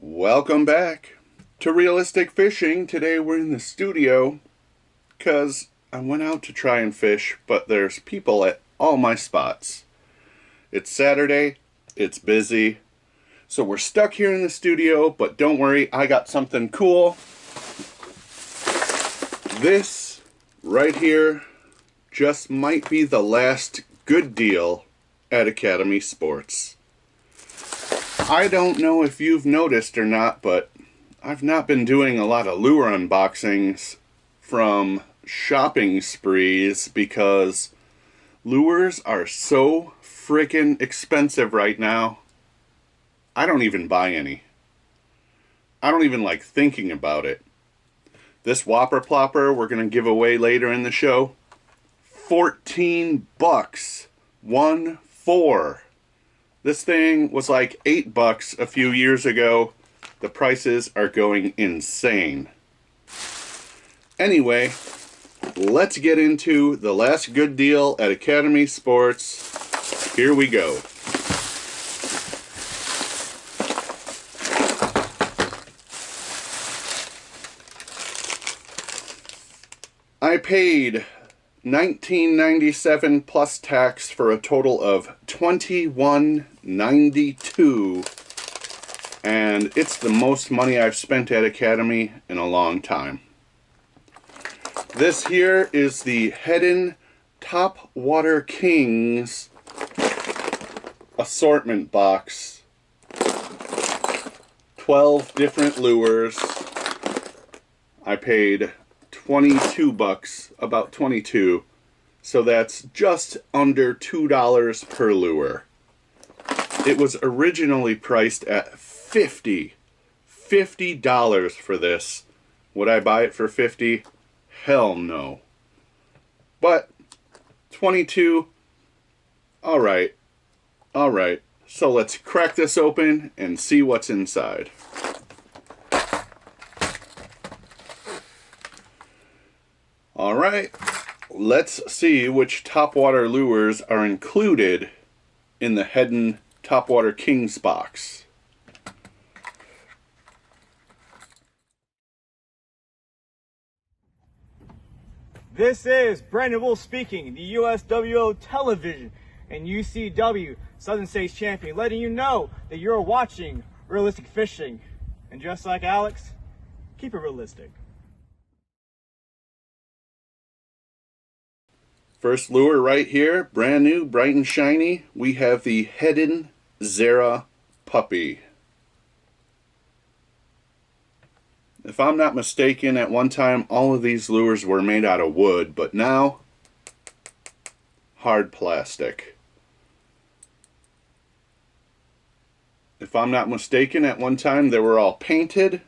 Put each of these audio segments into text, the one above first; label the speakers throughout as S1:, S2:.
S1: Welcome back to Realistic Fishing. Today we're in the studio because I went out to try and fish, but there's people at all my spots. It's Saturday, it's busy, so we're stuck here in the studio, but don't worry, I got something cool. This right here just might be the last good deal at Academy Sports. I don't know if you've noticed or not, but I've not been doing a lot of lure unboxings from shopping sprees because lures are so freaking expensive right now. I don't even buy any. I don't even like thinking about it. This Whopper Plopper we're going to give away later in the show. 14 bucks. 1-4. This thing was like $8 a few years ago. The prices are going insane. Anyway, let's get into the last good deal at Academy Sports. Here we go. I paid $19.97 plus tax for a total of $21.92, and it's the most money I've spent at Academy in a long time. This here is the Heddon Topwater Kings assortment box. 12 different lures. I paid 22 bucks, about 22, so that's just under $2 per lure. It was originally priced at $50 for this. Would I buy it for 50? Hell no. But 22, all right. So let's crack this open and see what's inside. Alright, let's see which topwater lures are included in the Heddon Topwater Kings box.
S2: This is Brandon Wolf speaking, the USWO Television and UCW Southern States Champion, letting you know that you're watching Realistic Fishing. And just like Alex, keep it realistic.
S1: First lure right here, brand new, bright and shiny. We have the Heddon Zera Puppy. If I'm not mistaken, at one time all of these lures were made out of wood, but now hard plastic. If I'm not mistaken, at one time they were all painted,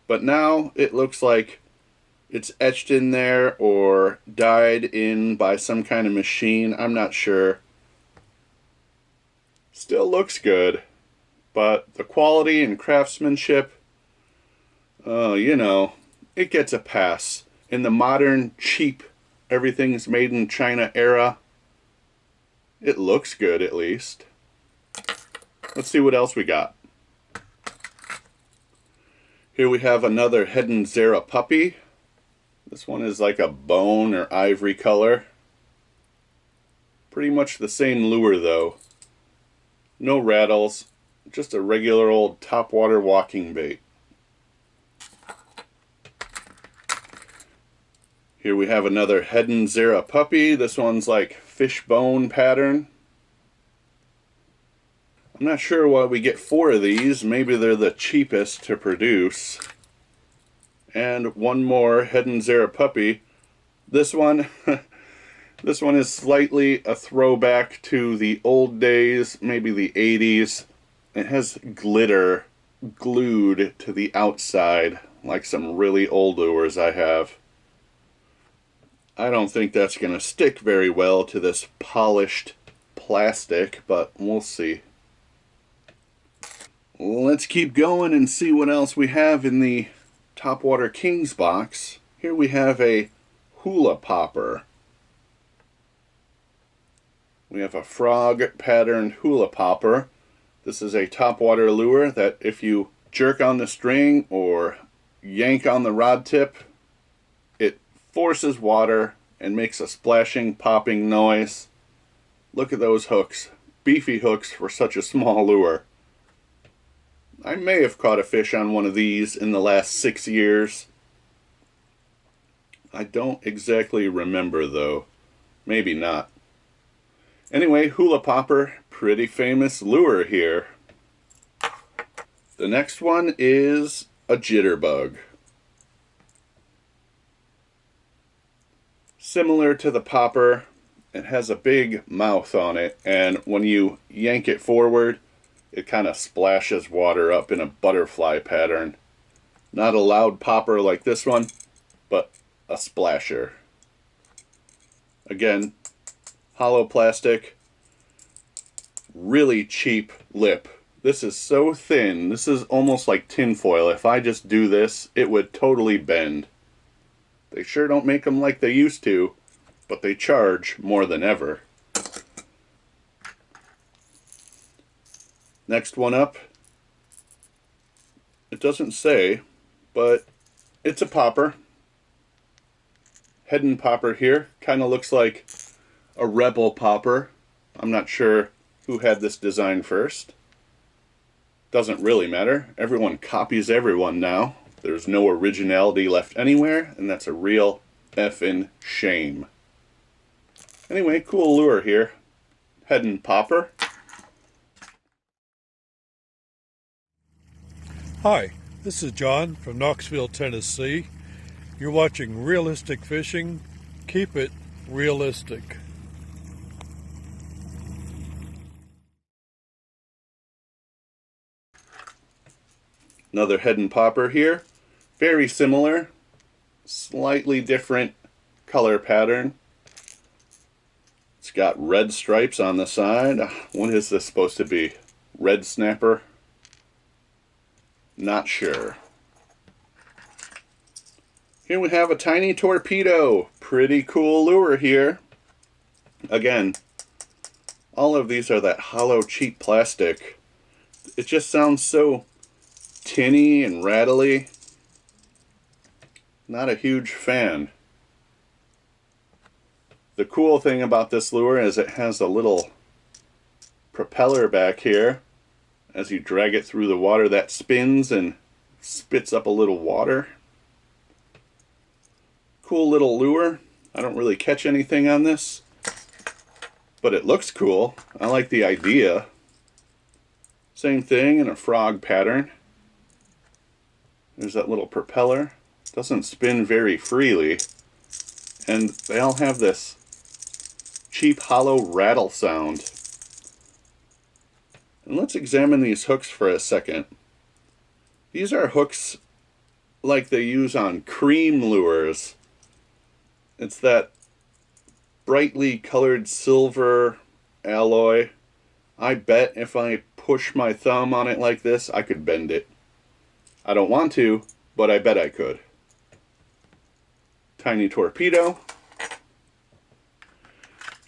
S1: but now it looks like it's etched in there or dyed in by some kind of machine. I'm not sure. Still looks good, but the quality and craftsmanship, you know, it gets a pass. In the modern, cheap, everything's made in China era, it looks good at least. Let's see what else we got. Here we have another Heddon Zera Puppy. This one is like a bone or ivory color. Pretty much the same lure though. No rattles, just a regular old topwater walking bait. Here we have another Heddon Zera Puppy. This one's like fishbone pattern. I'm not sure why we get 4 of these. Maybe they're the cheapest to produce. And one more Heddon Zera Puppy. This one, this one is slightly a throwback to the old days, maybe the 80s. It has glitter glued to the outside, like some really old lures I have. I don't think that's going to stick very well to this polished plastic, but we'll see. Let's keep going and see what else we have in the Topwater Kings box. Here we have a hula popper. We have a frog patterned hula popper. This is a topwater lure that if you jerk on the string or yank on the rod tip, it forces water and makes a splashing, popping noise. Look at those hooks. Beefy hooks for such a small lure. I may have caught a fish on one of these in the last 6 years. I don't exactly remember though. Maybe not. Anyway, hula popper, pretty famous lure here. The next one is a jitterbug. Similar to the popper, it has a big mouth on it, and when you yank it forward, it kind of splashes water up in a butterfly pattern. Not a loud popper like this one, but a splasher. Again, hollow plastic, really cheap lip. This is so thin, this is almost like tinfoil. If I just do this, it would totally bend. They sure don't make them like they used to, but they charge more than ever. Next one up, it doesn't say, but it's a popper. Heddon popper here, kind of looks like a Rebel popper. I'm not sure who had this design first. Doesn't really matter. Everyone copies everyone now. There's no originality left anywhere, and that's a real effing shame. Anyway, cool lure here. Heddon popper.
S3: Hi, this is John from Knoxville, Tennessee. You're watching Realistic Fishing. Keep it realistic.
S1: Another Heddon popper here. Very similar, slightly different color pattern. It's got red stripes on the side. What is this supposed to be? Red snapper? Not sure. Here we have a tiny torpedo. Pretty cool lure here. Again, all of these are that hollow, cheap plastic. It just sounds so tinny and rattly. Not a huge fan. The cool thing about this lure is it has a little propeller back here. As you drag it through the water, that spins and spits up a little water. Cool little lure. I don't really catch anything on this, but it looks cool. I like the idea. Same thing in a frog pattern. There's that little propeller. Doesn't spin very freely. And they all have this cheap hollow rattle sound. And let's examine these hooks for a second. These are hooks like they use on cream lures. It's that brightly colored silver alloy. I bet if I push my thumb on it like this, I could bend it. I don't want to, but I bet I could. Tiny torpedo.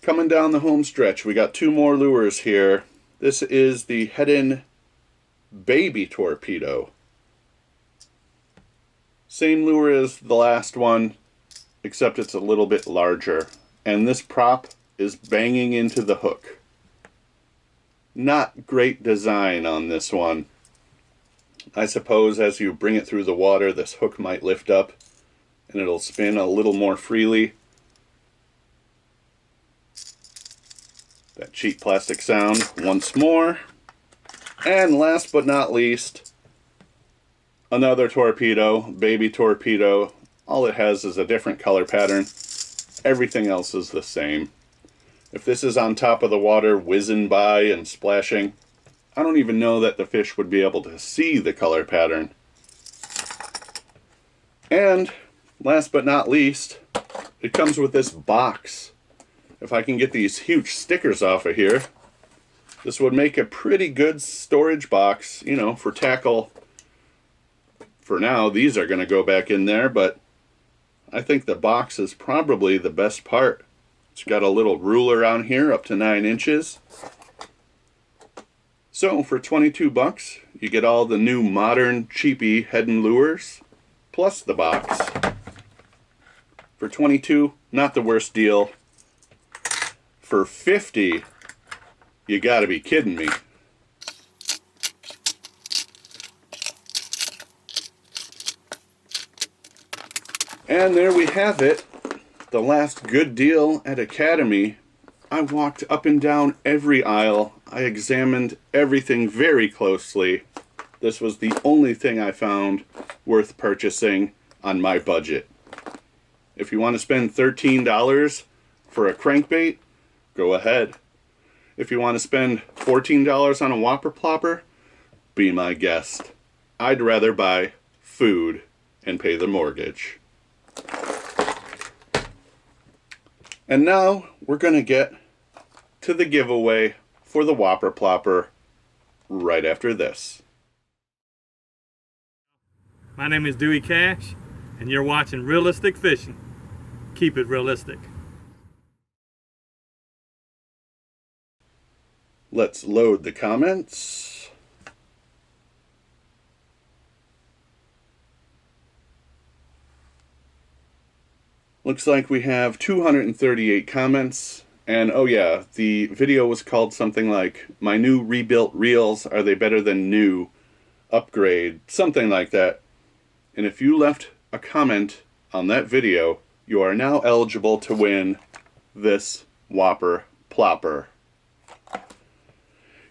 S1: Coming down the home stretch, we got two more lures here. This is the Heddon Baby Torpedo. Same lure as the last one, except it's a little bit larger. And this prop is banging into the hook. Not great design on this one. I suppose as you bring it through the water, this hook might lift up and it'll spin a little more freely. That cheap plastic sound once more. And last but not least, another torpedo, baby torpedo. All it has is a different color pattern. Everything else is the same. If this is on top of the water whizzing by and splashing, I don't even know that the fish would be able to see the color pattern. And last but not least, it comes with this box. If I can get these huge stickers off of here, this would make a pretty good storage box, you know, for tackle. For now, these are going to go back in there, but I think the box is probably the best part. It's got a little ruler on here up to 9 inches. So for 22 bucks, you get all the new modern cheapy Heddon lures, plus the box. For 22, not the worst deal. For 50, you gotta be kidding me. And there we have it, the last good deal at Academy. I walked up and down every aisle. I examined everything very closely. This was the only thing I found worth purchasing on my budget. If you want to spend $13 for a crankbait, go ahead. If you want to spend $14 on a Whopper Plopper, be my guest. I'd rather buy food and pay the mortgage. And now we're going to get to the giveaway for the Whopper Plopper right after this.
S4: My name is Dewey Cash, and you're watching Realistic Fishing. Keep it realistic.
S1: Let's load the comments. Looks like we have 238 comments. And oh yeah, the video was called something like, "My new rebuilt reels, are they better than new? Upgrade," something like that. And if you left a comment on that video, you are now eligible to win this Whopper Plopper.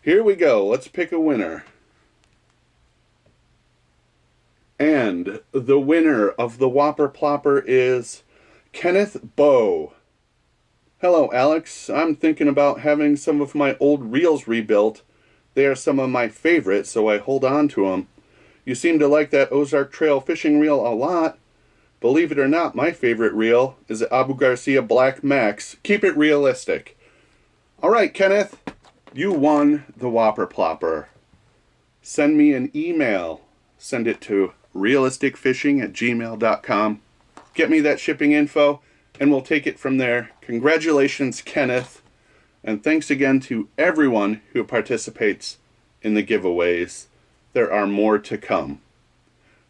S1: Here we go, let's pick a winner. And the winner of the Whopper Plopper is Kenneth Bow. Hello Alex, I'm thinking about having some of my old reels rebuilt. They are some of my favorites, so I hold on to them. You seem to like that Ozark Trail fishing reel a lot. Believe it or not, my favorite reel is the Abu Garcia Black Max. Keep it realistic. Alright Kenneth, you won the Whopper Plopper. Send me an email. Send it to realisticfishing@gmail.com. Get me that shipping info, and we'll take it from there. Congratulations, Kenneth. And thanks again to everyone who participates in the giveaways. There are more to come.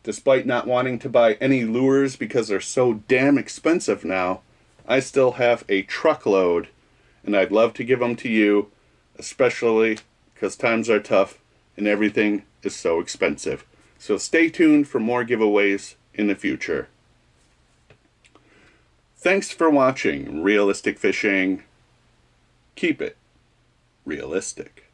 S1: Despite not wanting to buy any lures because they're so damn expensive now, I still have a truckload, and I'd love to give them to you, especially because times are tough and everything is so expensive. So stay tuned for more giveaways in the future. Thanks for watching Realistic Fishing. Keep it realistic.